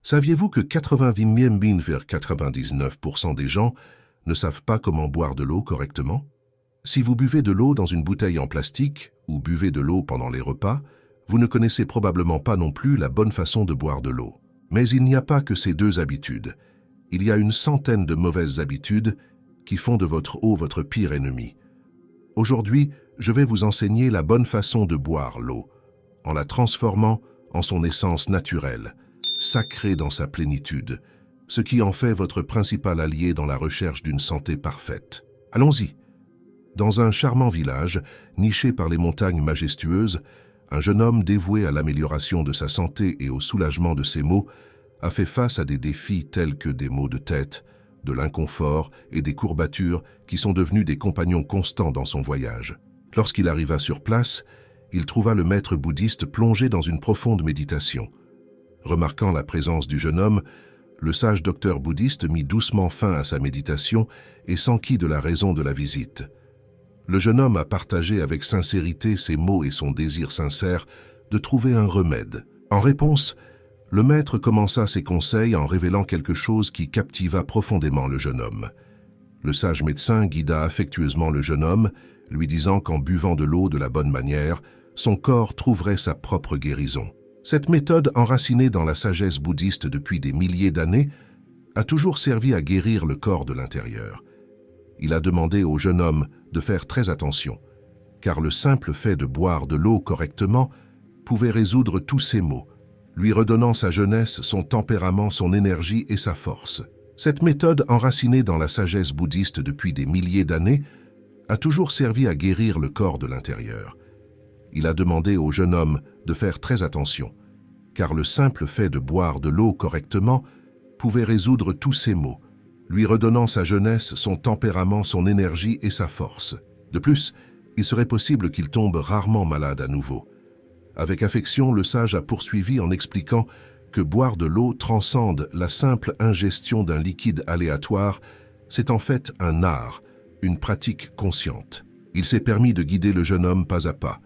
Saviez-vous que 99% des gens ne savent pas comment boire de l'eau correctement? Si vous buvez de l'eau dans une bouteille en plastique ou buvez de l'eau pendant les repas, vous ne connaissez probablement pas non plus la bonne façon de boire de l'eau. Mais il n'y a pas que ces deux habitudes. Il y a une centaine de mauvaises habitudes qui font de votre eau votre pire ennemi. Aujourd'hui, je vais vous enseigner la bonne façon de boire l'eau, en la transformant en son essence naturelle, sacrée dans sa plénitude, ce qui en fait votre principal allié dans la recherche d'une santé parfaite. Allons-y. Dans un charmant village, niché par les montagnes majestueuses, un jeune homme dévoué à l'amélioration de sa santé et au soulagement de ses maux a fait face à des défis tels que des maux de tête, de l'inconfort et des courbatures qui sont devenus des compagnons constants dans son voyage. Lorsqu'il arriva sur place, il trouva le maître bouddhiste plongé dans une profonde méditation. Remarquant la présence du jeune homme, le sage docteur bouddhiste mit doucement fin à sa méditation et s'enquit de la raison de la visite. Le jeune homme a partagé avec sincérité ses maux et son désir sincère de trouver un remède. En réponse, le maître commença ses conseils en révélant quelque chose qui captiva profondément le jeune homme. Le sage médecin guida affectueusement le jeune homme, lui disant qu'en buvant de l'eau de la bonne manière, son corps trouverait sa propre guérison. Cette méthode, enracinée dans la sagesse bouddhiste depuis des milliers d'années, a toujours servi à guérir le corps de l'intérieur. Il a demandé au jeune homme de faire très attention, car le simple fait de boire de l'eau correctement pouvait résoudre tous ses maux, lui redonnant sa jeunesse, son tempérament, son énergie et sa force. Cette méthode, enracinée dans la sagesse bouddhiste depuis des milliers d'années, a toujours servi à guérir le corps de l'intérieur. Il a demandé au jeune homme de faire très attention, car le simple fait de boire de l'eau correctement pouvait résoudre tous ses maux, lui redonnant sa jeunesse, son tempérament, son énergie et sa force. De plus, il serait possible qu'il tombe rarement malade à nouveau. Avec affection, le sage a poursuivi en expliquant que boire de l'eau transcende la simple ingestion d'un liquide aléatoire, c'est en fait un art, une pratique consciente. Il s'est permis de guider le jeune homme pas à pas.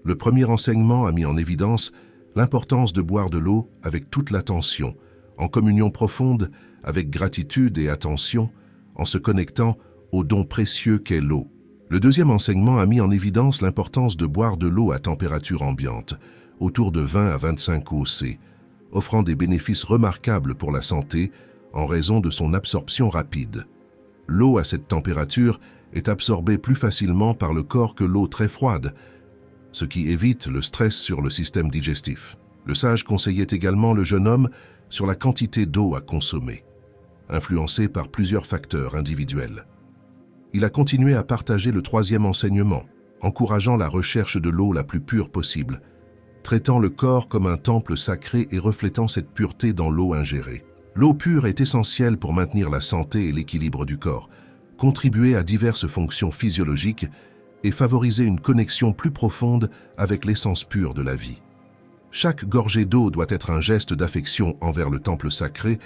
Le premier enseignement a mis en évidence l'importance de boire de l'eau avec toute l'attention, en communion profonde, avec gratitude et attention, en se connectant au don précieux qu'est l'eau. Le deuxième enseignement a mis en évidence l'importance de boire de l'eau à température ambiante, autour de 20 à 25 oC, offrant des bénéfices remarquables pour la santé en raison de son absorption rapide. L'eau à cette température est absorbée plus facilement par le corps que l'eau très froide, ce qui évite le stress sur le système digestif. Le sage conseillait également le jeune homme sur la quantité d'eau à consommer, influencée par plusieurs facteurs individuels. Il a continué à partager le troisième enseignement, encourageant la recherche de l'eau la plus pure possible, traitant le corps comme un temple sacré et reflétant cette pureté dans l'eau ingérée. L'eau pure est essentielle pour maintenir la santé et l'équilibre du corps, contribuer à diverses fonctions physiologiques et favoriser une connexion plus profonde avec l'essence pure de la vie. Chaque gorgée d'eau doit être un geste d'affection envers le temple sacré,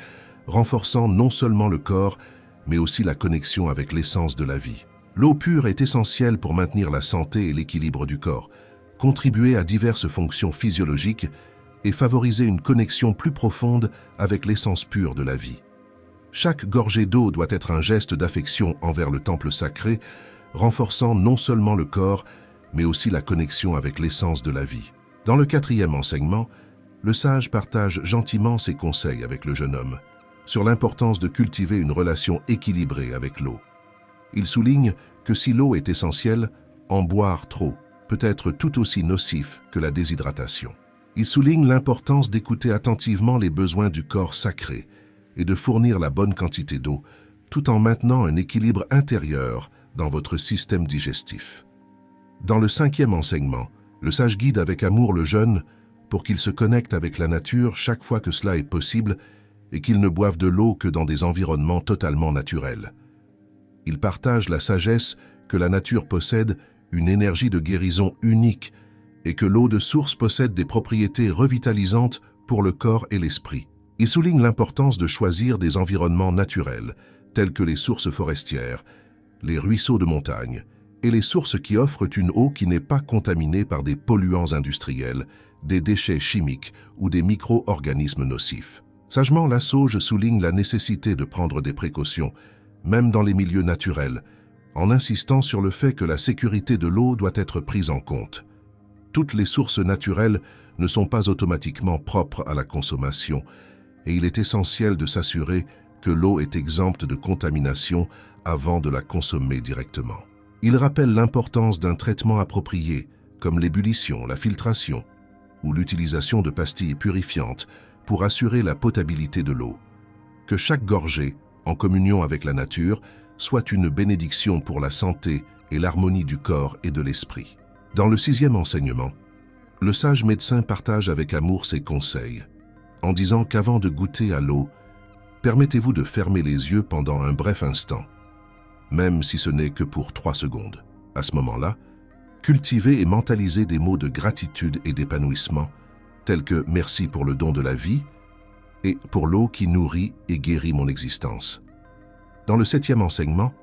renforçant non seulement le corps, mais aussi la connexion avec l'essence de la vie. L'eau pure est essentielle pour maintenir la santé et l'équilibre du corps, contribuer à diverses fonctions physiologiques et favoriser une connexion plus profonde avec l'essence pure de la vie. Chaque gorgée d'eau doit être un geste d'affection envers le temple sacré, renforçant non seulement le corps, mais aussi la connexion avec l'essence de la vie. Dans le quatrième enseignement, le sage partage gentiment ses conseils avec le jeune homme sur l'importance de cultiver une relation équilibrée avec l'eau. Il souligne que si l'eau est essentielle, en boire trop peut être tout aussi nocif que la déshydratation. Il souligne l'importance d'écouter attentivement les besoins du corps sacré et de fournir la bonne quantité d'eau, tout en maintenant un équilibre intérieur dans votre système digestif. Dans le cinquième enseignement, le sage guide avec amour le jeune pour qu'il se connecte avec la nature chaque fois que cela est possible et qu'il ne boive de l'eau que dans des environnements totalement naturels. Il partage la sagesse que la nature possède une énergie de guérison unique et que l'eau de source possède des propriétés revitalisantes pour le corps et l'esprit. Il souligne l'importance de choisir des environnements naturels, tels que les sources forestières, les ruisseaux de montagne, et les sources qui offrent une eau qui n'est pas contaminée par des polluants industriels, des déchets chimiques ou des micro-organismes nocifs. Sagement, la sauge souligne la nécessité de prendre des précautions, même dans les milieux naturels, en insistant sur le fait que la sécurité de l'eau doit être prise en compte. Toutes les sources naturelles ne sont pas automatiquement propres à la consommation, et il est essentiel de s'assurer que l'eau est exempte de contamination avant de la consommer directement. Il rappelle l'importance d'un traitement approprié, comme l'ébullition, la filtration ou l'utilisation de pastilles purifiantes pour assurer la potabilité de l'eau. Que chaque gorgée, en communion avec la nature, soit une bénédiction pour la santé et l'harmonie du corps et de l'esprit. Dans le 6e enseignement, le sage médecin partage avec amour ses conseils, en disant qu'avant de goûter à l'eau, permettez-vous de fermer les yeux pendant un bref instant, même si ce n'est que pour 3 secondes. À ce moment-là, cultivez et mentalisez des mots de gratitude et d'épanouissement, tels que « merci pour le don de la vie » et « pour l'eau qui nourrit et guérit mon existence ». Dans le 7e enseignement,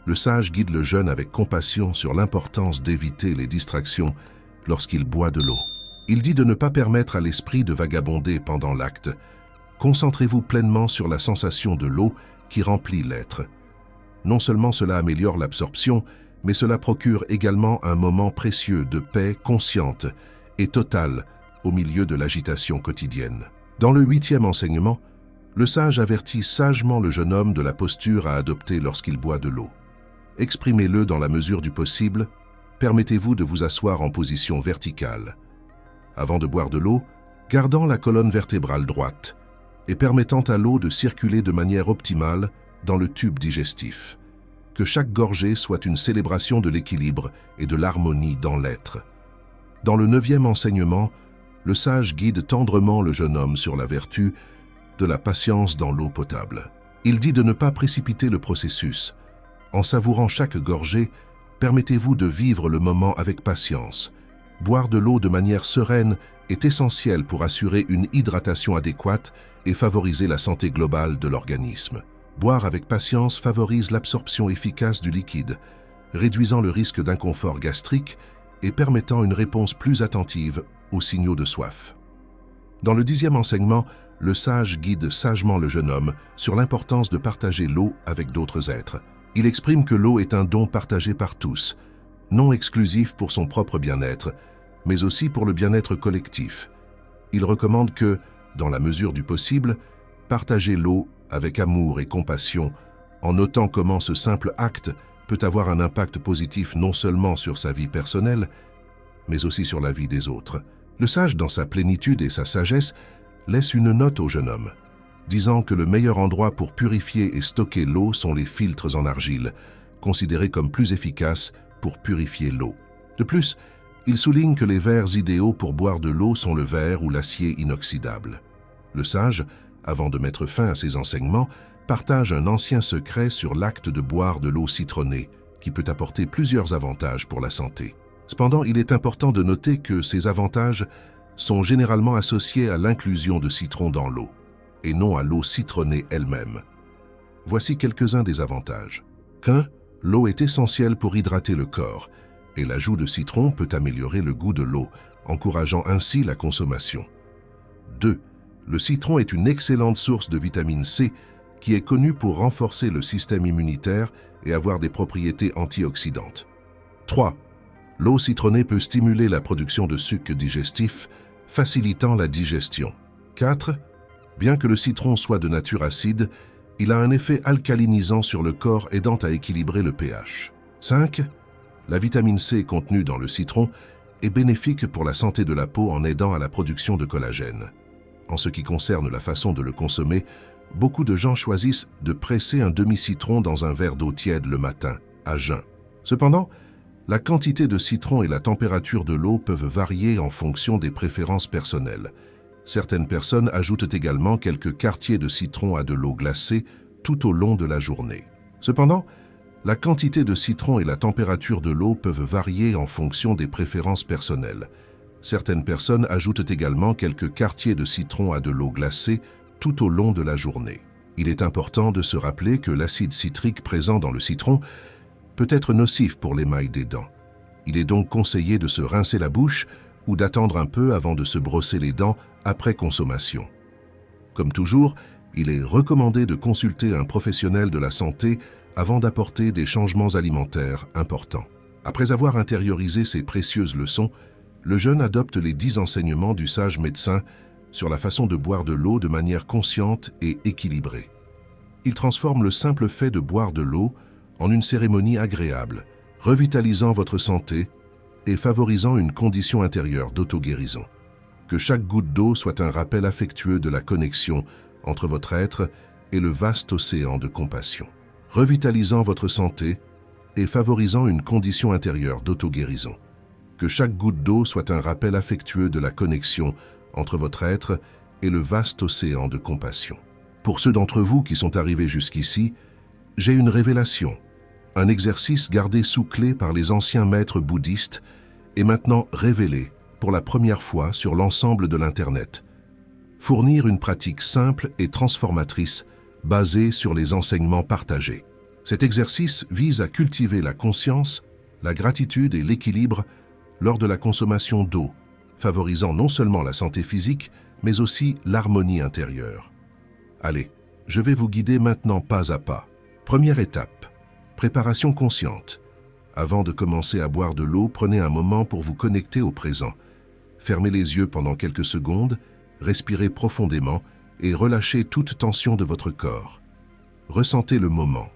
le sage guide le jeune avec compassion sur l'importance d'éviter les distractions lorsqu'il boit de l'eau. Il dit de ne pas permettre à l'esprit de vagabonder pendant l'acte. Concentrez-vous pleinement sur la sensation de l'eau qui remplit l'être. Non seulement cela améliore l'absorption, mais cela procure également un moment précieux de paix consciente et totale au milieu de l'agitation quotidienne. Dans le 8e enseignement, le sage avertit sagement le jeune homme de la posture à adopter lorsqu'il boit de l'eau. Exprimez-le dans la mesure du possible, permettez-vous de vous asseoir en position verticale. Avant de boire de l'eau, gardant la colonne vertébrale droite et permettant à l'eau de circuler de manière optimale dans le tube digestif. Que chaque gorgée soit une célébration de l'équilibre et de l'harmonie dans l'être. Dans le 9e enseignement, le sage guide tendrement le jeune homme sur la vertu de la patience dans l'eau potable. Il dit de ne pas précipiter le processus. En savourant chaque gorgée, permettez-vous de vivre le moment avec patience. Boire de l'eau de manière sereine est essentiel pour assurer une hydratation adéquate et favoriser la santé globale de l'organisme. Boire avec patience favorise l'absorption efficace du liquide, réduisant le risque d'inconfort gastrique et permettant une réponse plus attentive aux signaux de soif. Dans le 10e enseignement, le sage guide sagement le jeune homme sur l'importance de partager l'eau avec d'autres êtres. Il exprime que l'eau est un don partagé par tous, non exclusif pour son propre bien-être, mais aussi pour le bien-être collectif. Il recommande que, dans la mesure du possible, partager l'eau avec amour et compassion, en notant comment ce simple acte peut avoir un impact positif non seulement sur sa vie personnelle, mais aussi sur la vie des autres. Le sage, dans sa plénitude et sa sagesse, laisse une note au jeune homme, disant que le meilleur endroit pour purifier et stocker l'eau sont les filtres en argile, considérés comme plus efficaces pour purifier l'eau. De plus, il souligne que les verres idéaux pour boire de l'eau sont le verre ou l'acier inoxydable. Le sage, avant de mettre fin à ses enseignements, partage un ancien secret sur l'acte de boire de l'eau citronnée, qui peut apporter plusieurs avantages pour la santé. Cependant, il est important de noter que ces avantages sont généralement associés à l'inclusion de citron dans l'eau, et non à l'eau citronnée elle-même. Voici quelques-uns des avantages. 1. L'eau est essentielle pour hydrater le corps, et l'ajout de citron peut améliorer le goût de l'eau, encourageant ainsi la consommation. 2. Le citron est une excellente source de vitamine C qui est connue pour renforcer le système immunitaire et avoir des propriétés antioxydantes. 3. L'eau citronnée peut stimuler la production de sucre digestif, facilitant la digestion. 4. Bien que le citron soit de nature acide, il a un effet alcalinisant sur le corps aidant à équilibrer le pH. 5. La vitamine C contenue dans le citron est bénéfique pour la santé de la peau en aidant à la production de collagène. En ce qui concerne la façon de le consommer, beaucoup de gens choisissent de presser un demi-citron dans un verre d'eau tiède le matin, à jeun. Cependant, la quantité de citron et la température de l'eau peuvent varier en fonction des préférences personnelles. Certaines personnes ajoutent également quelques quartiers de citron à de l'eau glacée tout au long de la journée. Cependant, la quantité de citron et la température de l'eau peuvent varier en fonction des préférences personnelles. Certaines personnes ajoutent également quelques quartiers de citron à de l'eau glacée tout au long de la journée. Il est important de se rappeler que l'acide citrique présent dans le citron peut être nocif pour l'émail des dents. Il est donc conseillé de se rincer la bouche ou d'attendre un peu avant de se brosser les dents après consommation. Comme toujours, il est recommandé de consulter un professionnel de la santé avant d'apporter des changements alimentaires importants. Après avoir intériorisé ces précieuses leçons, le jeune adopte les 10 enseignements du sage médecin sur la façon de boire de l'eau de manière consciente et équilibrée. Il transforme le simple fait de boire de l'eau en une cérémonie agréable, revitalisant votre santé et favorisant une condition intérieure d'auto-guérison. Que chaque goutte d'eau soit un rappel affectueux de la connexion entre votre être et le vaste océan de compassion. Revitalisant votre santé et favorisant une condition intérieure d'auto-guérison. Que chaque goutte d'eau soit un rappel affectueux de la connexion entre votre être et le vaste océan de compassion. Pour ceux d'entre vous qui sont arrivés jusqu'ici, j'ai une révélation. Un exercice gardé sous clé par les anciens maîtres bouddhistes est maintenant révélé pour la première fois sur l'ensemble de l'Internet. Fournir une pratique simple et transformatrice basée sur les enseignements partagés. Cet exercice vise à cultiver la conscience, la gratitude et l'équilibre lors de la consommation d'eau, favorisant non seulement la santé physique, mais aussi l'harmonie intérieure. Allez, je vais vous guider maintenant pas à pas. Première étape, préparation consciente. Avant de commencer à boire de l'eau, prenez un moment pour vous connecter au présent. Fermez les yeux pendant quelques secondes, respirez profondément et relâchez toute tension de votre corps. Ressentez le moment.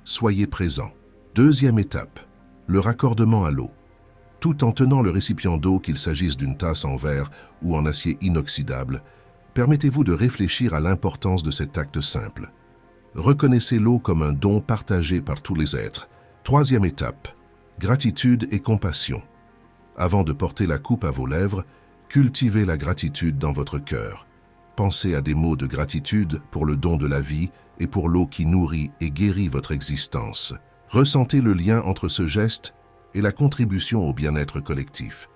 Soyez présent. Deuxième étape, le raccordement à l'eau. Tout en tenant le récipient d'eau, qu'il s'agisse d'une tasse en verre ou en acier inoxydable, permettez-vous de réfléchir à l'importance de cet acte simple. Reconnaissez l'eau comme un don partagé par tous les êtres. Troisième étape, gratitude et compassion. Avant de porter la coupe à vos lèvres, cultivez la gratitude dans votre cœur. Pensez à des mots de gratitude pour le don de la vie et pour l'eau qui nourrit et guérit votre existence. Ressentez le lien entre ce geste et la contribution au bien-être collectif.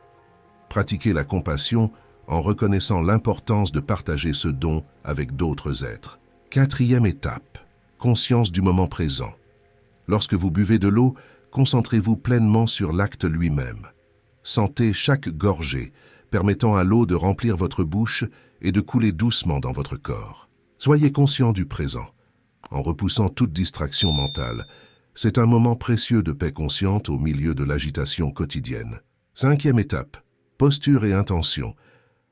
Pratiquez la compassion en reconnaissant l'importance de partager ce don avec d'autres êtres. Quatrième étape, conscience du moment présent. Lorsque vous buvez de l'eau, concentrez-vous pleinement sur l'acte lui-même. Sentez chaque gorgée, permettant à l'eau de remplir votre bouche et de couler doucement dans votre corps. Soyez conscient du présent, en repoussant toute distraction mentale. C'est un moment précieux de paix consciente au milieu de l'agitation quotidienne. Cinquième étape, posture et intention.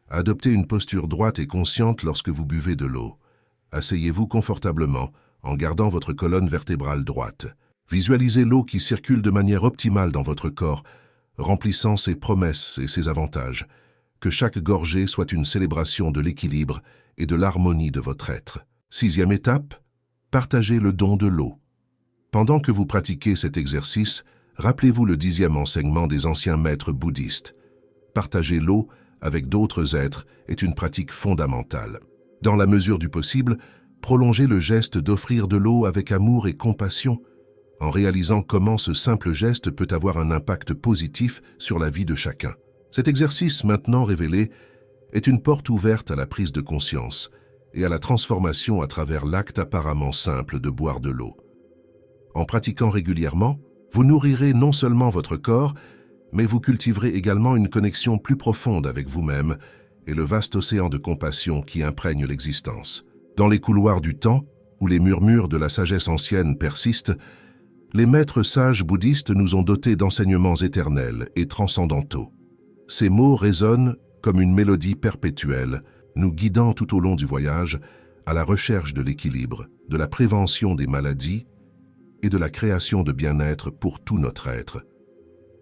Adoptez une posture droite et consciente lorsque vous buvez de l'eau. Asseyez-vous confortablement en gardant votre colonne vertébrale droite. Visualisez l'eau qui circule de manière optimale dans votre corps, remplissant ses promesses et ses avantages. Que chaque gorgée soit une célébration de l'équilibre et de l'harmonie de votre être. Sixième étape, partagez le don de l'eau. Pendant que vous pratiquez cet exercice, rappelez-vous le 10e enseignement des anciens maîtres bouddhistes. Partager l'eau avec d'autres êtres est une pratique fondamentale. Dans la mesure du possible, prolongez le geste d'offrir de l'eau avec amour et compassion, en réalisant comment ce simple geste peut avoir un impact positif sur la vie de chacun. Cet exercice maintenant révélé est une porte ouverte à la prise de conscience et à la transformation à travers l'acte apparemment simple de boire de l'eau. En pratiquant régulièrement, vous nourrirez non seulement votre corps, mais vous cultiverez également une connexion plus profonde avec vous-même et le vaste océan de compassion qui imprègne l'existence. Dans les couloirs du temps, où les murmures de la sagesse ancienne persistent, les maîtres sages bouddhistes nous ont dotés d'enseignements éternels et transcendantaux. Ces mots résonnent comme une mélodie perpétuelle, nous guidant tout au long du voyage à la recherche de l'équilibre, de la prévention des maladies et de la création de bien-être pour tout notre être.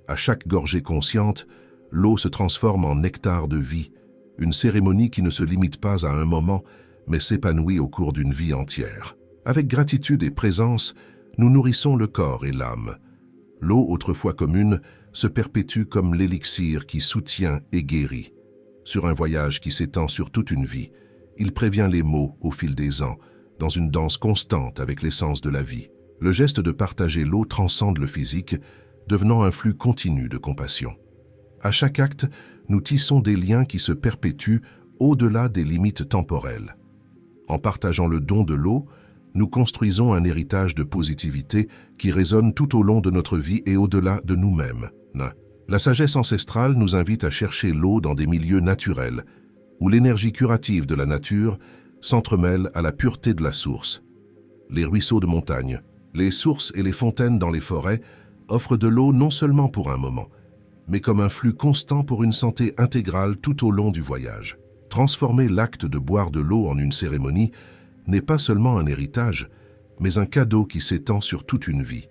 À chaque gorgée consciente, l'eau se transforme en nectar de vie, une cérémonie qui ne se limite pas à un moment, mais s'épanouit au cours d'une vie entière. Avec gratitude et présence, nous nourrissons le corps et l'âme. L'eau, autrefois commune, se perpétue comme l'élixir qui soutient et guérit. Sur un voyage qui s'étend sur toute une vie, il prévient les maux au fil des ans, dans une danse constante avec l'essence de la vie. Le geste de partager l'eau transcende le physique, devenant un flux continu de compassion. À chaque acte, nous tissons des liens qui se perpétuent au-delà des limites temporelles. En partageant le don de l'eau, nous construisons un héritage de positivité qui résonne tout au long de notre vie et au-delà de nous-mêmes. La sagesse ancestrale nous invite à chercher l'eau dans des milieux naturels, où l'énergie curative de la nature s'entremêlent à la pureté de la source. Les ruisseaux de montagne, les sources et les fontaines dans les forêts offrent de l'eau non seulement pour un moment, mais comme un flux constant pour une santé intégrale tout au long du voyage. Transformer l'acte de boire de l'eau en une cérémonie n'est pas seulement un héritage, mais un cadeau qui s'étend sur toute une vie.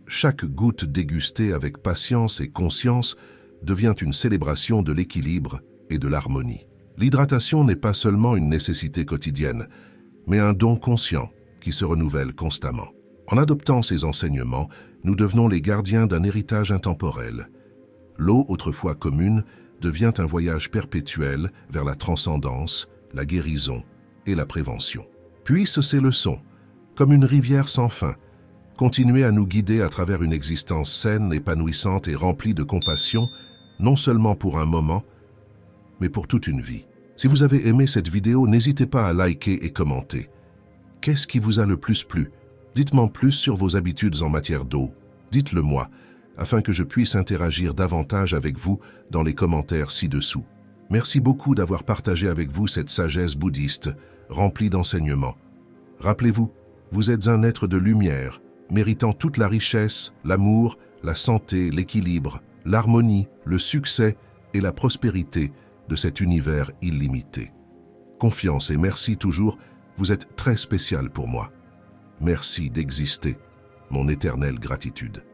Chaque goutte dégustée avec patience et conscience devient une célébration de l'équilibre et de l'harmonie. L'hydratation n'est pas seulement une nécessité quotidienne, mais un don conscient qui se renouvelle constamment. En adoptant ces enseignements, nous devenons les gardiens d'un héritage intemporel. L'eau, autrefois commune, devient un voyage perpétuel vers la transcendance, la guérison et la prévention. Puissent ces leçons, comme une rivière sans fin, continuer à nous guider à travers une existence saine, épanouissante et remplie de compassion, non seulement pour un moment, mais pour toute une vie. Si vous avez aimé cette vidéo, n'hésitez pas à liker et commenter. Qu'est-ce qui vous a le plus plu? Dites-moi plus sur vos habitudes en matière d'eau. Dites-le moi, afin que je puisse interagir davantage avec vous dans les commentaires ci-dessous. Merci beaucoup d'avoir partagé avec vous cette sagesse bouddhiste, remplie d'enseignements. Rappelez-vous, vous êtes un être de lumière, méritant toute la richesse, l'amour, la santé, l'équilibre, l'harmonie, le succès et la prospérité de cet univers illimité. Confiance et merci toujours, vous êtes très spécial pour moi. Merci d'exister, mon éternelle gratitude.